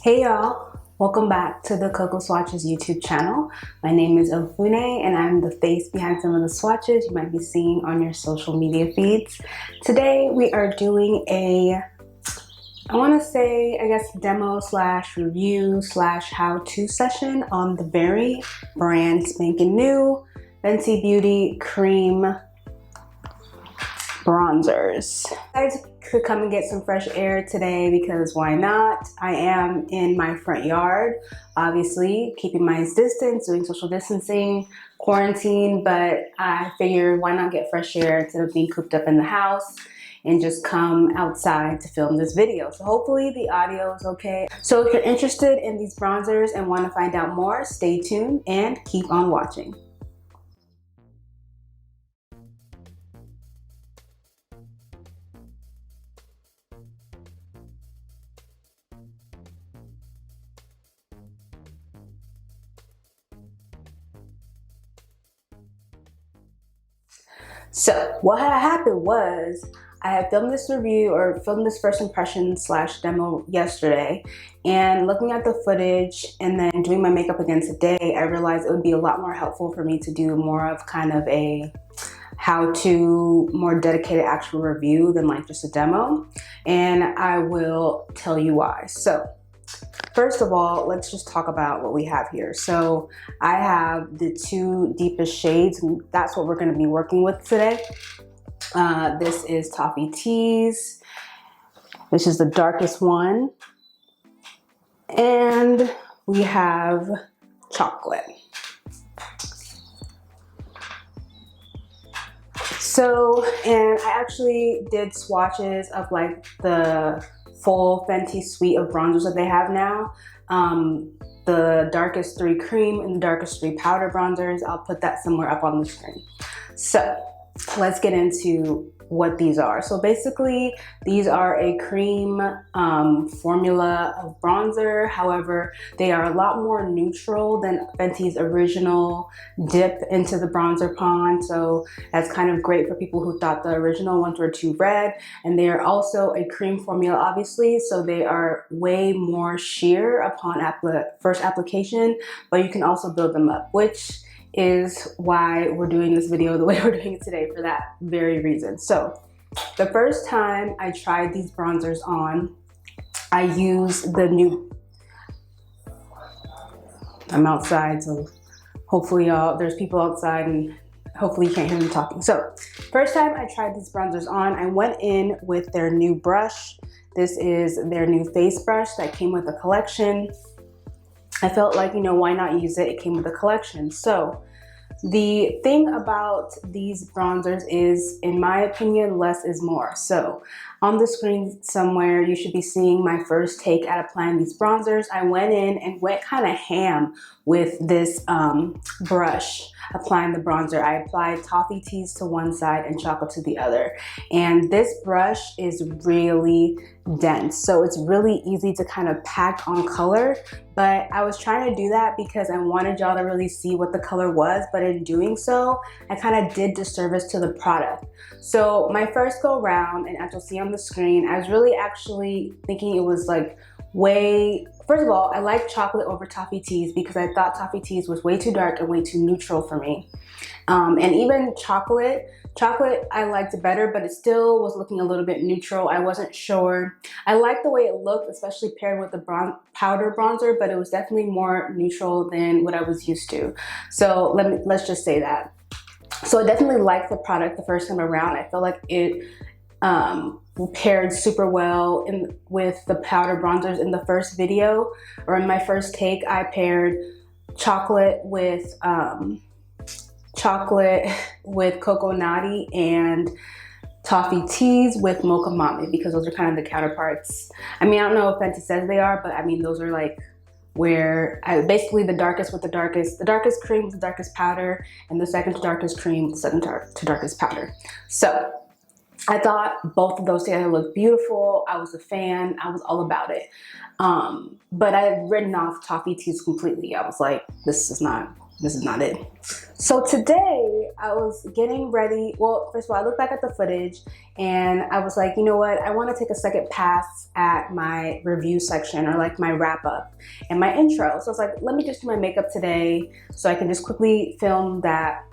Hey y'all, welcome back to the Coco Swatches YouTube channel. My name is Ofune and I'm the face behind some of the swatches you might be seeing on your social media feeds. Today we are doing a, I guess demo slash review slash how-to session on the very brand spanking new Fenty Beauty Cream Bronzers. I could come and get some fresh air today because why not? I am in my front yard, obviously keeping my distance, doing social distancing, quarantine, but I figured why not get fresh air instead of being cooped up in the house and just come outside to film this video. So hopefully the audio is okay. So if you're interested in these bronzers and want to find out more, stay tuned and keep on watching. So what had happened was I had filmed this review or filmed this first impression slash demo yesterday, and looking at the footage and then doing my makeup again today, I realized it would be a lot more helpful for me to do more of kind of a how-to, more dedicated actual review than like just a demo, and I will tell you why. So first of all, let's just talk about what we have here. So I have the two deepest shades, and that's what we're going to be working with today. This is Toffee Tease, which is the darkest one. And we have Chocolate. So, and I actually did swatches of like the full Fenty suite of bronzers that they have now. The darkest 3 cream and the darkest 3 powder bronzers. I'll put that somewhere up on the screen. So let's get into what these are. So basically these are a cream formula of bronzer. However, they are a lot more neutral than Fenty's original dip into the bronzer pond. So that's kind of great for people who thought the original ones were too red. And they are also a cream formula, obviously. So they are way more sheer upon first application, but you can also build them up, which is why we're doing this video the way we're doing it today, for that very reason. So the first time I tried these bronzers on, I used the new, I'm outside, so hopefully there's people outside and hopefully you can't hear me talking. So first time I tried these bronzers on, I went in with their new brush. This is their new face brush that came with the collection. I felt like, why not use it? It came with a collection. So the thing about these bronzers is, in my opinion, less is more. So on the screen somewhere, you should be seeing my first take at applying these bronzers. I went in and went kind of ham with this brush applying the bronzer. I applied Toffee Tease to one side and Chocolate to the other. And this brush is really dense. So it's really easy to kind of pack on color. But I was trying to do that because I wanted y'all to really see what the color was. But in doing so, I kind of did disservice to the product. So my first go round, and as you'll see on the screen, I was really actually thinking it was like first of all, I like Chocolate over Toffee Tease because I thought Toffee Tease was way too dark and way too neutral for me. And even Chocolate I liked better, but it still was looking a little bit neutral. I wasn't sure. I liked the way it looked, especially paired with the powder bronzer, but it was definitely more neutral than what I was used to. So let's just say that. So I definitely liked the product the first time around. I felt like it paired super well with the powder bronzers. In the first video, or in my first take, I paired Chocolate with Coco Naughty and Toffee Tease with Mocha Mami, because those are kind of the counterparts. I mean, I don't know if Fenty says they are, but I mean, those are like where basically the darkest cream with the darkest powder, and the second to darkest cream with the second to darkest powder. So I thought both of those together looked beautiful. I was a fan. I was all about it. But I had written off Toffee Tease completely. I was like, this is not this is not it. So today I was getting ready. Well, first of all, I looked back at the footage and I was like, you know what? I want to take a second pass at my review section, or like my wrap up and my intro. So I was like, let me just do my makeup today so I can just quickly film that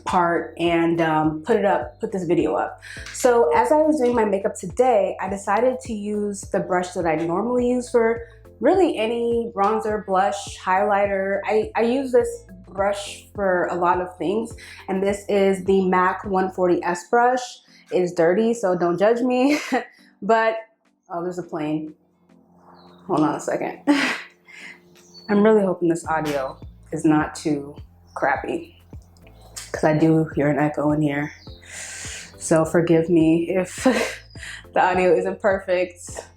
part and put this video up. So as I was doing my makeup today, I decided to use the brush that I normally use for really any bronzer, blush, highlighter. I use this brush for a lot of things, and this is the MAC 140S brush. It is dirty, so don't judge me. But oh, there's a plane. Hold on a second. I'm really hoping this audio is not too crappy, because I do hear an echo in here. So forgive me if the audio isn't perfect,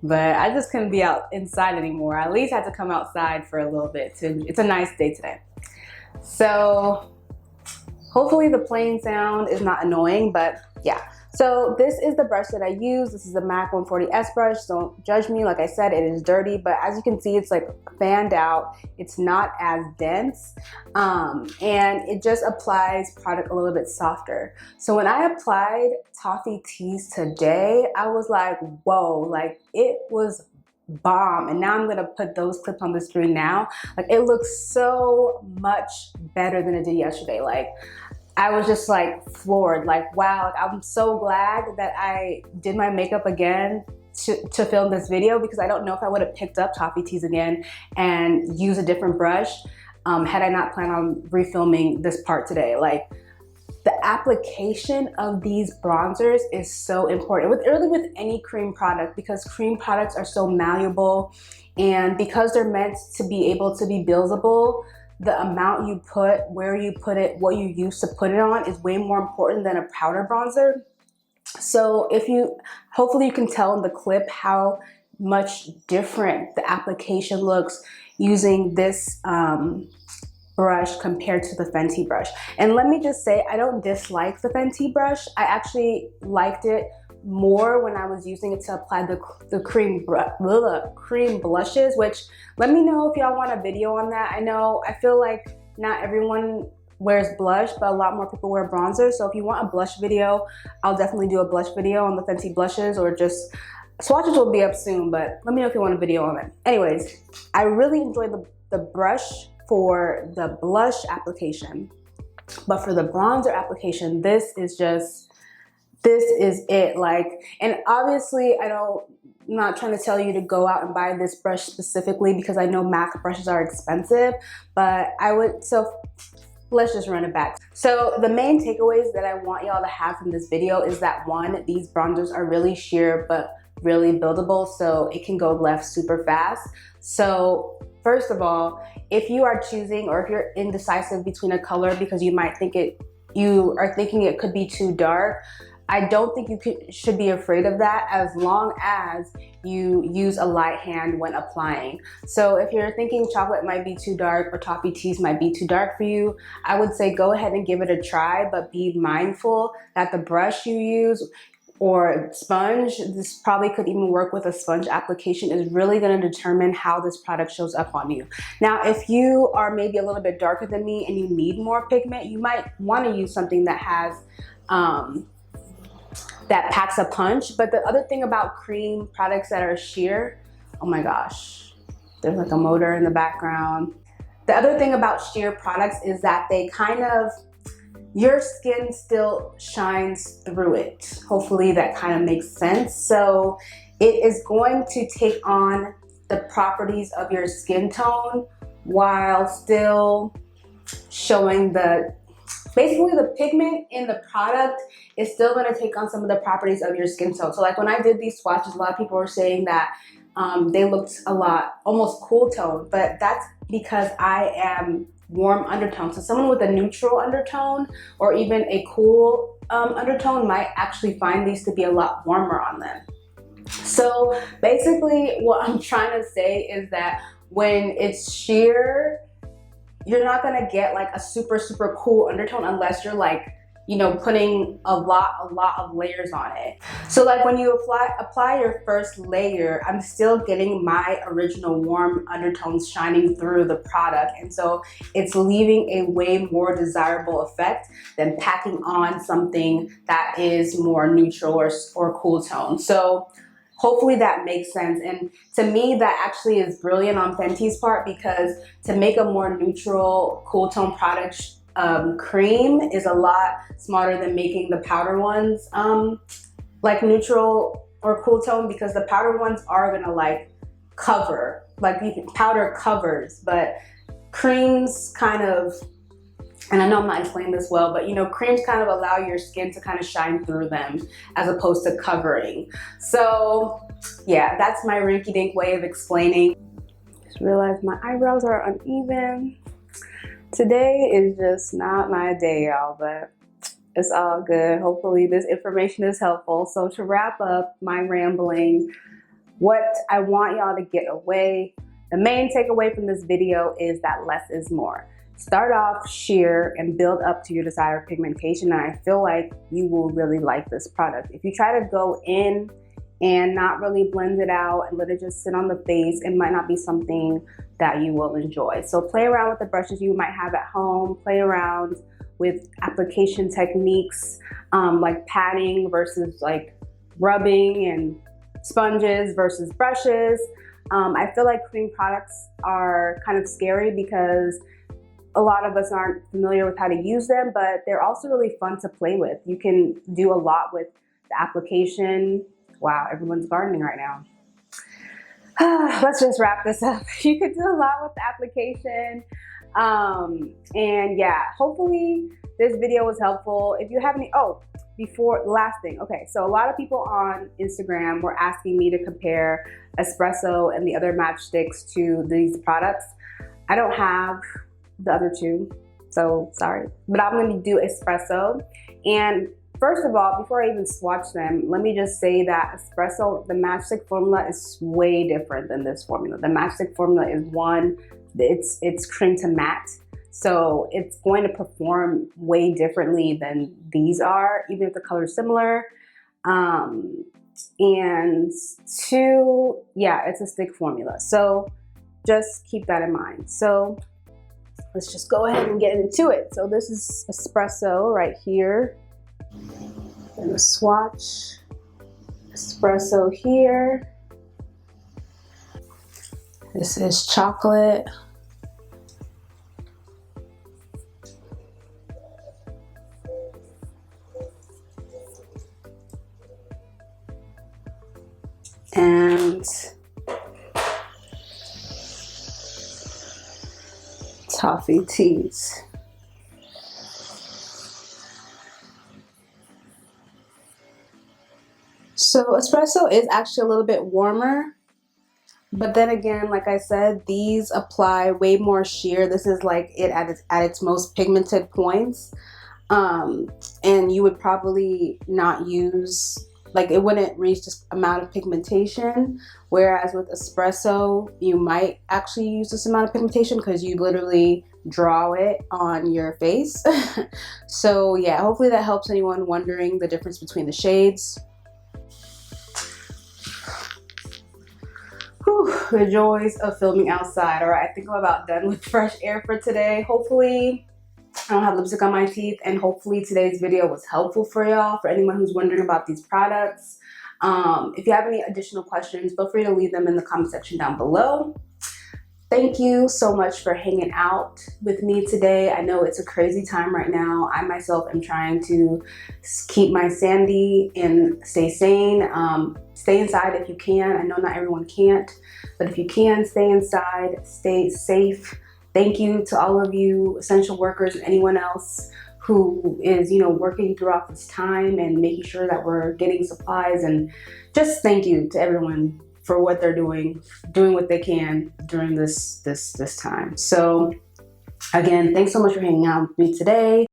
but I just couldn't be out inside anymore. I at least had to come outside for a little bit. It's a nice day today. So hopefully the plane sound is not annoying, but yeah. So this is the brush that I use. This is the MAC 140S brush. Don't judge me. Like I said, it is dirty, but as you can see, it's like fanned out. It's not as dense, and it just applies product a little bit softer. So when I applied Toffee Tease today, I was like, whoa, like it was bomb. And now I'm gonna put those clips on the screen now. Like it looks so much better than it did yesterday. Like I was just like floored, like wow, like I'm so glad that I did my makeup again to film this video, because I don't know if I would have picked up Toffee Tease again and used a different brush had I not planned on refilming this part today. Like the application of these bronzers is so important, really with any cream product, because cream products are so malleable, and because they're meant to be able to be buildable, the amount you put, where you put it, what you use to put it on is way more important than a powder bronzer. So hopefully you can tell in the clip how much different the application looks using this brush compared to the Fenty brush. And let me just say, I don't dislike the Fenty brush. I actually liked it more when I was using it to apply the cream blushes, which let me know if y'all want a video on that. I feel like not everyone wears blush, but a lot more people wear bronzer. So if you want a blush video, I'll definitely do a blush video on the Fenty blushes, or just swatches will be up soon, but let me know if you want a video on it. Anyways, I really enjoyed the brush for the blush application, but for the bronzer application, this is it. Like, and obviously I'm not trying to tell you to go out and buy this brush specifically, because I know MAC brushes are expensive, but so let's just run it back. So the main takeaways that I want y'all to have from this video is that, one, these bronzers are really sheer but really buildable, so it can go left super fast. So first of all, if you are choosing, or if you're indecisive between a color because you are thinking it could be too dark, I don't think you should be afraid of that, as long as you use a light hand when applying. So if you're thinking chocolate might be too dark or Toffee Tease might be too dark for you, I would say go ahead and give it a try, but be mindful that the brush you use or sponge, this probably could even work with a sponge application, is really going to determine how this product shows up on you. Now, if you are maybe a little bit darker than me and you need more pigment, you might want to use something that has that packs a punch. But the other thing about cream products that are sheer, oh my gosh, there's like a motor in the background. The other thing about sheer products is that they your skin still shines through it. Hopefully that kind of makes sense. So it is going to take on the properties of your skin tone while still showing basically the pigment in the product is still going to take on some of the properties of your skin tone. So like when I did these swatches, a lot of people were saying that they looked almost cool tone, but that's because I am warm undertone. So someone with a neutral undertone or even a cool undertone might actually find these to be a lot warmer on them. So basically what I'm trying to say is that when it's sheer, you're not gonna get like a super, super cool undertone unless you're like you know, putting a lot of layers on it. So like when you apply your first layer, I'm still getting my original warm undertones shining through the product. And so it's leaving a way more desirable effect than packing on something that is more neutral or cool tone. So hopefully that makes sense. And to me, that actually is brilliant on Fenty's part, because to make a more neutral, cool tone product cream is a lot smarter than making the powder ones like neutral or cool tone, because the powder ones are gonna like cover, like powder covers, but creams kind of, and I know I'm not explaining this well, but you know, creams kind of allow your skin to kind of shine through them as opposed to covering. So yeah, that's my rinky-dink way of explaining. Just realized my eyebrows are uneven. Today is just not my day, y'all, but it's all good. Hopefully this information is helpful. So to wrap up my rambling, what I want y'all to get away, the main takeaway from this video is that less is more. Start off sheer and build up to your desired pigmentation, and I feel like you will really like this product. If you try to go in and not really blend it out and let it just sit on the face, it might not be something that you will enjoy. So play around with the brushes you might have at home, play around with application techniques like patting versus like rubbing, and sponges versus brushes. I feel like cream products are kind of scary because a lot of us aren't familiar with how to use them, but they're also really fun to play with. You can do a lot with the application. Wow, everyone's gardening right now. Let's just wrap this up. You could do a lot with the application. And yeah, hopefully this video was helpful. If you have any, before the last thing. Okay, so a lot of people on Instagram were asking me to compare espresso and the other matchsticks to these products. I don't have the other two, so sorry, but I'm going to do espresso. And first of all, before I even swatch them, let me just say that espresso, the matchstick formula is way different than this formula. The matchstick formula is it's cream to matte, so it's going to perform way differently than these are, even if the color is similar. And two, yeah, it's a stick formula, so just keep that in mind. So let's just go ahead and get into it. So this is espresso right here. And a swatch, espresso here. This is chocolate. And Toffee Tease. So espresso is actually a little bit warmer, but then again, like I said, these apply way more sheer. This is like it at its most pigmented points, and you would probably not use, like it wouldn't reach this amount of pigmentation, whereas with espresso you might actually use this amount of pigmentation because you literally draw it on your face. So yeah, hopefully that helps anyone wondering the difference between the shades. Whew, the joys of filming outside. All right, I think I'm about done with fresh air for today. Hopefully I don't have lipstick on my teeth, and hopefully today's video was helpful for y'all, for anyone who's wondering about these products. If you have any additional questions, feel free to leave them in the comment section down below. Thank you so much for hanging out with me today. I know it's a crazy time right now. I myself am trying to keep my sanity and stay sane. Stay inside if you can. I know not everyone can't, but if you can, stay inside, stay safe. Thank you to all of you essential workers and anyone else who is, you know, working throughout this time and making sure that we're getting supplies. And just thank you to everyone for what they're doing what they can during this time. So again, thanks so much for hanging out with me today.